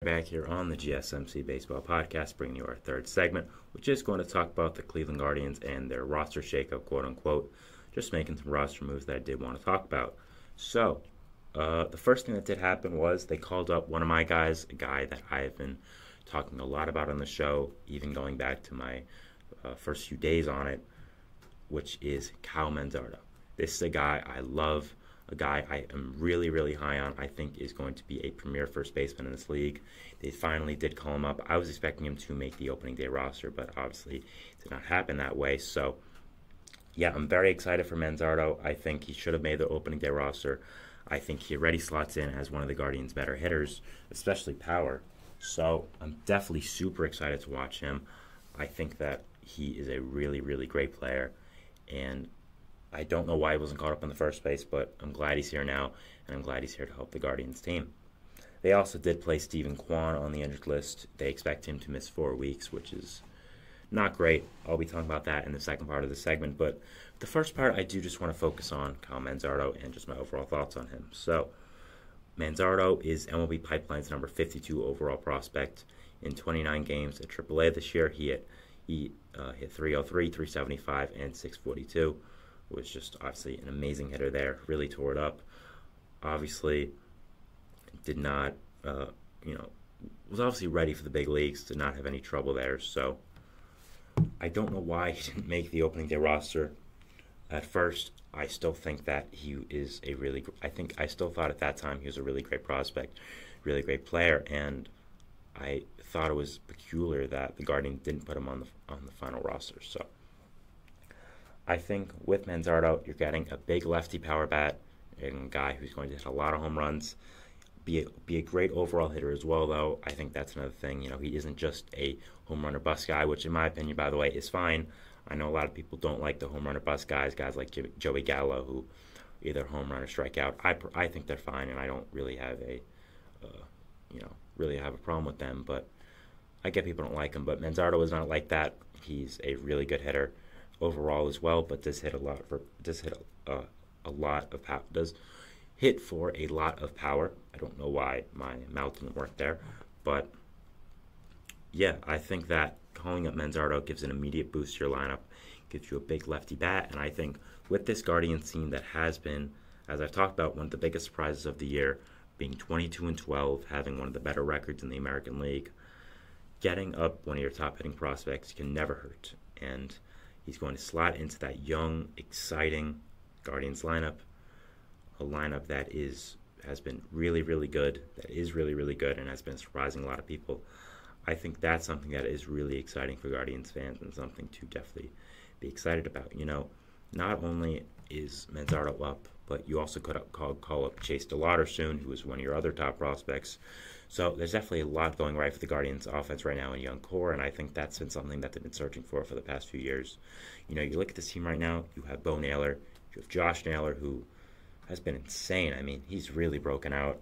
Back here on the GSMC Baseball Podcast, bringing you our third segment, which is going to talk about the Cleveland Guardians and their roster shakeup, quote unquote. Just making some roster moves that I did want to talk about. So, the first thing that did happen was they called up one of my guys, a guy that I have been talking a lot about on the show, even going back to my first few days on it, which is Kyle Manzardo. This is a guy I love. A guy I am really, really high on. I think is going to be a premier first baseman in this league. They finally did call him up. I was expecting him to make the opening day roster, but obviously it did not happen that way. So, yeah, I'm very excited for Manzardo. I think he should have made the opening day roster. I think he already slots in as one of the Guardians' better hitters, especially power. So I'm definitely super excited to watch him. I think that he is a really, really great player, and I don't know why he wasn't caught up in the first place, but I'm glad he's here now, and I'm glad he's here to help the Guardians team. They also did place Kwan on the injured list. They expect him to miss 4 weeks, which is not great. I'll be talking about that in the second part of the segment, but the first part I do just want to focus on Kyle Manzardo and just my overall thoughts on him. So, Manzardo is MLB Pipeline's number 52 overall prospect. In 29 games at AAA this year, he hit 303, 375, and 642. Was just obviously an amazing hitter there, really tore it up. Obviously, did not, was obviously ready for the big leagues, did not have any trouble there. So I don't know why he didn't make the opening day roster. At first, I still think that he is I still thought at that time he was a really great prospect, really great player, and I thought it was peculiar that the Guardians didn't put him on the final roster. So I think with Manzardo, you're getting a big lefty power bat and a guy who's going to hit a lot of home runs, be a great overall hitter as well, though. I think that's another thing. He isn't just a home run or bust guy, which in my opinion, by the way, is fine. I know a lot of people don't like the home run or bust guys like Joey Gallo, who either home run or strike out. I think they're fine, and I don't really have a problem with them. But I get people don't like him. But Manzardo is not like that. He's a really good hitter overall as well, but does hit for a lot of power. I don't know why my mouth didn't work there, but yeah, I think that calling up Manzardo gives an immediate boost to your lineup, gives you a big lefty bat, and I think with this Guardians team that has been, as I've talked about, one of the biggest surprises of the year, being 22-12, having one of the better records in the American League, getting up one of your top hitting prospects can never hurt, and he's going to slot into that young, exciting Guardians lineup, a lineup that has been really, really good, and has been surprising a lot of people. I think that's something that is really exciting for Guardians fans and something to definitely be excited about. Not only is Manzardo up, but you also could call up Chase DeLauder soon, who is one of your other top prospects. So there's definitely a lot going right for the Guardians offense right now in young core, and I think that's been something that they've been searching for the past few years. You look at this team right now, you have Bo Naylor, you have Josh Naylor, who has been insane. I mean, he's really broken out.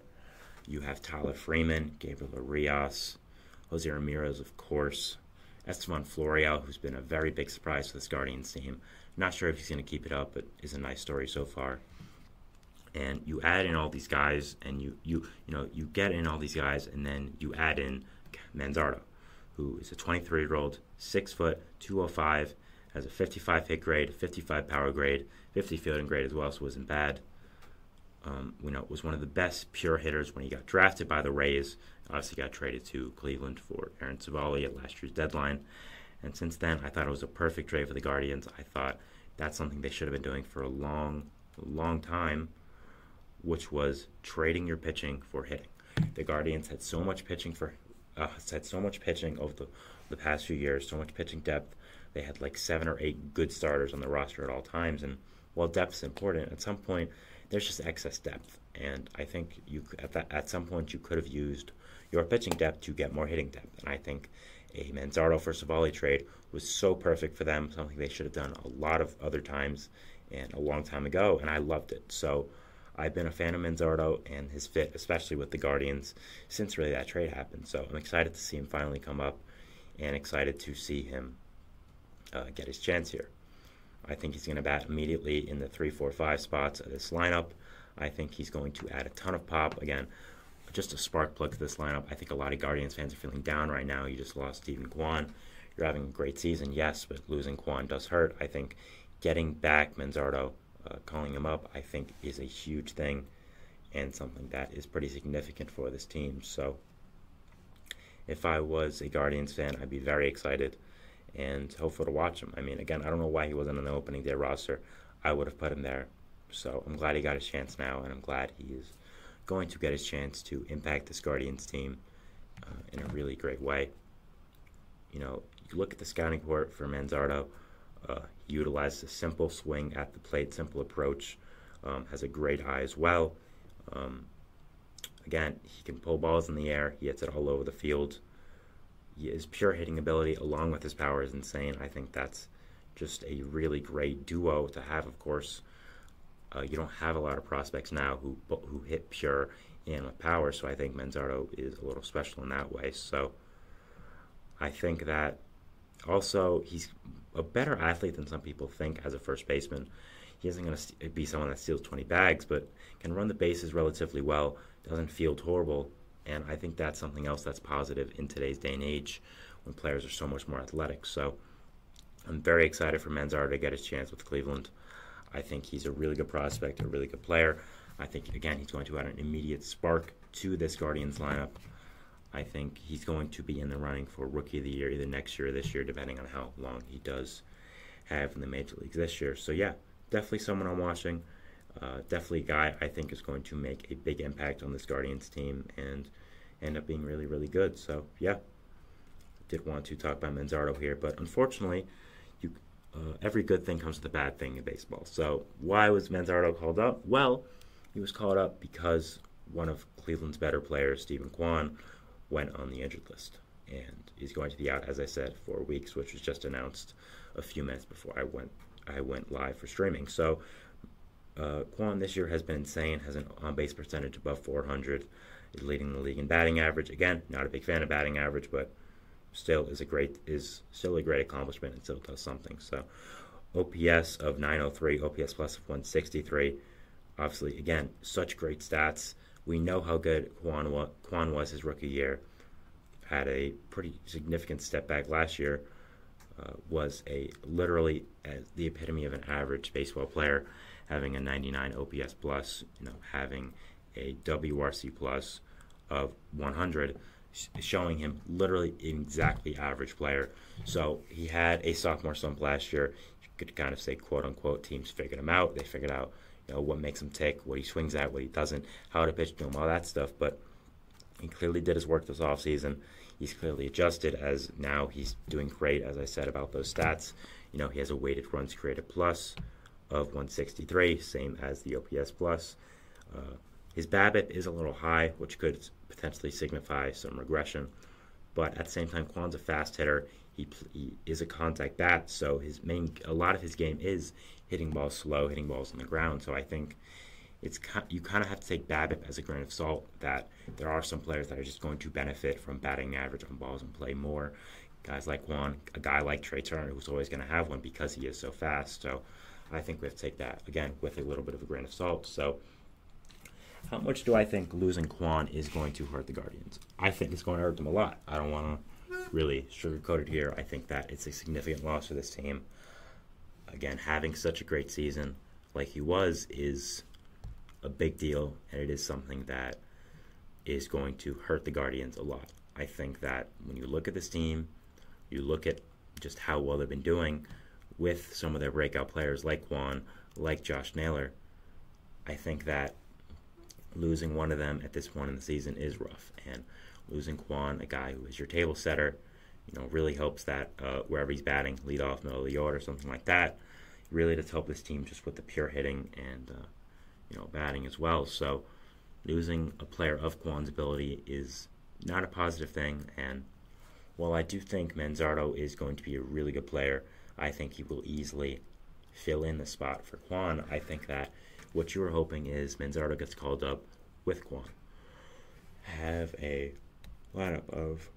You have Tyler Freeman, Gabriel Arias, Jose Ramirez, of course, Esteban Florial, who's been a very big surprise for this Guardians team. Not sure if he's going to keep it up, but is a nice story so far. And you add in all these guys, and you get in all these guys, and then you add in Manzardo, who is a 23-year-old, 6 foot, 205, has a 55 hit grade, 55 power grade, 50 fielding grade as well, so wasn't bad. Was one of the best pure hitters when he got drafted by the Rays. Obviously got traded to Cleveland for Aaron Savali at last year's deadline. And since then, I thought it was a perfect trade for the Guardians. I thought that's something they should have been doing for a long, long time, which was trading your pitching for hitting. The Guardians had so much pitching over the past few years, so much pitching depth. They had like 7 or 8 good starters on the roster at all times, and while depth is important, at some point there's just excess depth. And I think at some point you could have used your pitching depth to get more hitting depth. And I think a Manzardo for Savali trade was so perfect for them, something they should have done a lot of other times and a long time ago, and I loved it. So I've been a fan of Manzardo and his fit, especially with the Guardians, since really that trade happened. So I'm excited to see him finally come up and excited to see him get his chance here. I think he's going to bat immediately in the 3, 4, 5 spots of this lineup. I think he's going to add a ton of pop. Again, just a spark plug to this lineup. I think a lot of Guardians fans are feeling down right now. You just lost Stephen Kwan. You're having a great season, yes, but losing Kwan does hurt. I think getting back Manzardo, calling him up, I think is a huge thing and something that is pretty significant for this team. So if I was a Guardians fan, I'd be very excited and hopeful to watch him. I mean, again, I don't know why he wasn't on the opening day roster. I would have put him there. So I'm glad he got his chance now, and I'm glad he is going to get his chance to impact this Guardians team in a really great way. You know, you look at the scouting report for Manzardo. He utilizes a simple swing at the plate, simple approach, has a great eye as well. Again, he can pull balls in the air. He hits it all over the field. His pure hitting ability, along with his power, is insane. I think that's just a really great duo to have, of course. You don't have a lot of prospects now who hit pure and with power, so I think Manzardo is a little special in that way. So I think that also he's a better athlete than some people think as a first baseman. He isn't going to be someone that steals 20 bags, but can run the bases relatively well, doesn't field horrible, and I think that's something else that's positive in today's day and age when players are so much more athletic. So I'm very excited for Manzardo to get his chance with Cleveland. I think he's a really good prospect, a really good player. I think, again, he's going to add an immediate spark to this Guardians lineup. I think he's going to be in the running for Rookie of the Year either next year or this year, depending on how long he does have in the Major Leagues this year. So, yeah, definitely someone I'm watching. Definitely a guy I think is going to make a big impact on this Guardians team and end up being really, really good. So, yeah, did want to talk about Manzardo here, but unfortunately, every good thing comes with a bad thing in baseball. So why was Manzardo called up? Well, he was called up because one of Cleveland's better players, Stephen Kwan, went on the injured list. And he's going to be out, as I said, 4 weeks, which was just announced a few minutes before I went live for streaming. So Kwan this year has been insane, has an on-base percentage above 400, is leading the league in batting average. Again, not a big fan of batting average, but still is still a great accomplishment and still does something. So OPS of 903, OPS plus of 163. Obviously, again, such great stats. We know how good Kwan was his rookie year. Had a pretty significant step back last year. Was literally the epitome of an average baseball player, having a 99 OPS plus, having a WRC plus of 100. Showing him literally exactly average player. So he had a sophomore slump last year. You could kind of say, quote unquote, teams figured him out. They figured out, what makes him tick, what he swings at, what he doesn't, how to pitch to him, all that stuff. But he clearly did his work this offseason. He's clearly adjusted, as now he's doing great, as I said about those stats. He has a weighted runs created plus of 163, same as the OPS plus. His BABIP is a little high, which could potentially signify some regression. But at the same time, Kwan's a fast hitter. He is a contact bat, so a lot of his game is hitting balls slow, hitting balls on the ground. So I think you kind of have to take BABIP as a grain of salt, that there are some players that are just going to benefit from batting average on balls and play more. Guys like Kwan, a guy like Trey Turner, who's always going to have one because he is so fast. So I think we have to take that, again, with a little bit of a grain of salt. So how much do I think losing Kwan is going to hurt the Guardians? I think it's going to hurt them a lot. I don't want to really sugarcoat it here. I think that it's a significant loss for this team. Again, having such a great season like he was is a big deal, and it is something that is going to hurt the Guardians a lot. I think that when you look at this team, you look at just how well they've been doing with some of their breakout players like Kwan, like Josh Naylor. I think that losing one of them at this point in the season is rough, and losing Kwan, a guy who is your table setter, really helps that wherever he's batting, lead off, middle of the order, something like that, really does help this team just with the pure hitting and batting as well. So losing a player of Kwan's ability is not a positive thing, and while I do think Manzardo is going to be a really good player, I think he will easily fill in the spot for Kwan. I think that what you were hoping is Manzardo gets called up with Kwan. Have a lineup of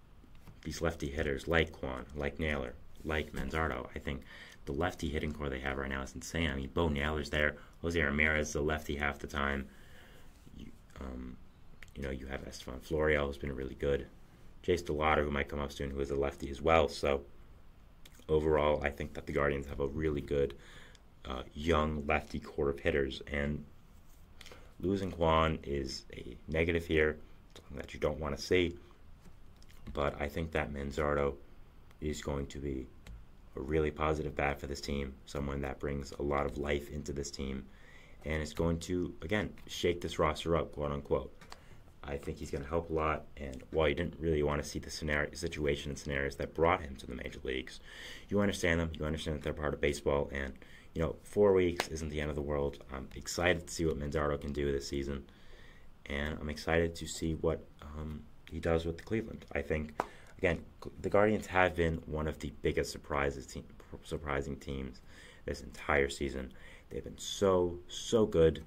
these lefty hitters like Kwan, like Naylor, like Manzardo. I think the lefty hitting core they have right now is insane. I mean, Bo Naylor's there. Jose Ramirez is the lefty half the time. You have Esteban Florial, who's been really good. Jace DeLauder, who might come up soon, who is a lefty as well. So overall, I think that the Guardians have a really good young lefty core of hitters. And losing Kwan is a negative here, something that you don't want to see. But I think that Manzardo is going to be a really positive bat for this team, someone that brings a lot of life into this team, and is going to, again, shake this roster up, quote unquote. I think he's going to help a lot, and while you didn't really want to see the situation and scenarios that brought him to the major leagues, you understand them. You understand that they're part of baseball, and 4 weeks isn't the end of the world. I'm excited to see what Manzardo can do this season, and I'm excited to see what he does with the Cleveland. I think, again, the Guardians have been one of the biggest surprising teams this entire season. They've been so good.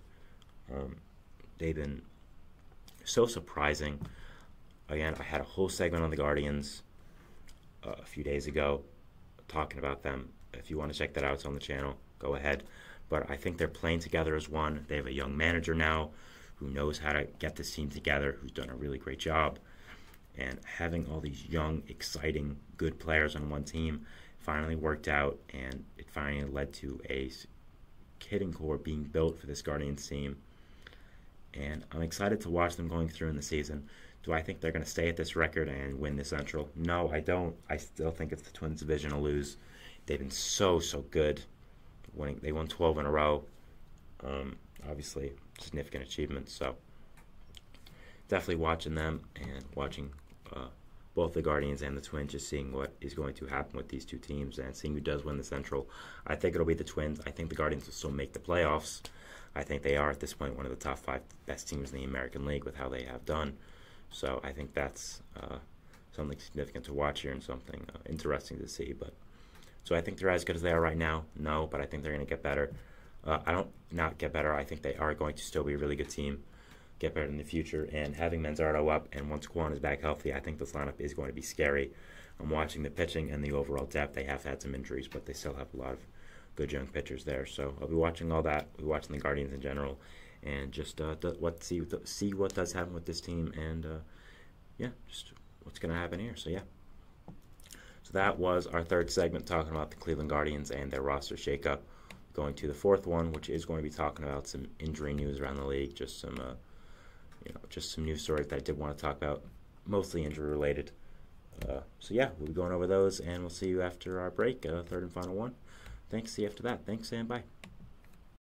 They've been so surprising. Again, I had a whole segment on the Guardians a few days ago talking about them. If you want to check that out, it's on the channel. Go ahead. But I think they're playing together as one. They have a young manager now who knows how to get this team together, who's done a really great job. And having all these young, exciting, good players on one team finally worked out, and it finally led to a hitting core being built for this Guardians team. And I'm excited to watch them going through in the season. Do I think they're going to stay at this record and win the Central? No, I don't. I still think it's the Twins division to lose. They've been so good. They won 12 in a row. Obviously, significant achievement. So definitely watching them and watching both the Guardians and the Twins, just seeing what is going to happen with these two teams and seeing who does win the Central. I think it'll be the Twins. I think the Guardians will still make the playoffs. I think they are, at this point, one of the top 5 best teams in the American League with how they have done. So I think that's something significant to watch here and something interesting to see. So I think they're as good as they are right now. No, but I think they're going to get better. Not get better. I think they are going to still be a really good team, get better in the future. And having Manzardo up, and once Kwan is back healthy, I think this lineup is going to be scary. I'm watching the pitching and the overall depth. They have had some injuries, but they still have a lot of good young pitchers there. So I'll be watching all that. We'll be watching the Guardians in general, and just see what does happen with this team, and just what's going to happen here. So so that was our third segment, talking about the Cleveland Guardians and their roster shakeup. Going to the fourth one, which is going to be talking about some injury news around the league, just some news stories that I did want to talk about, mostly injury related. We'll be going over those, and we'll see you after our break, third and final one. Thanks. See you after that. Thanks, and bye.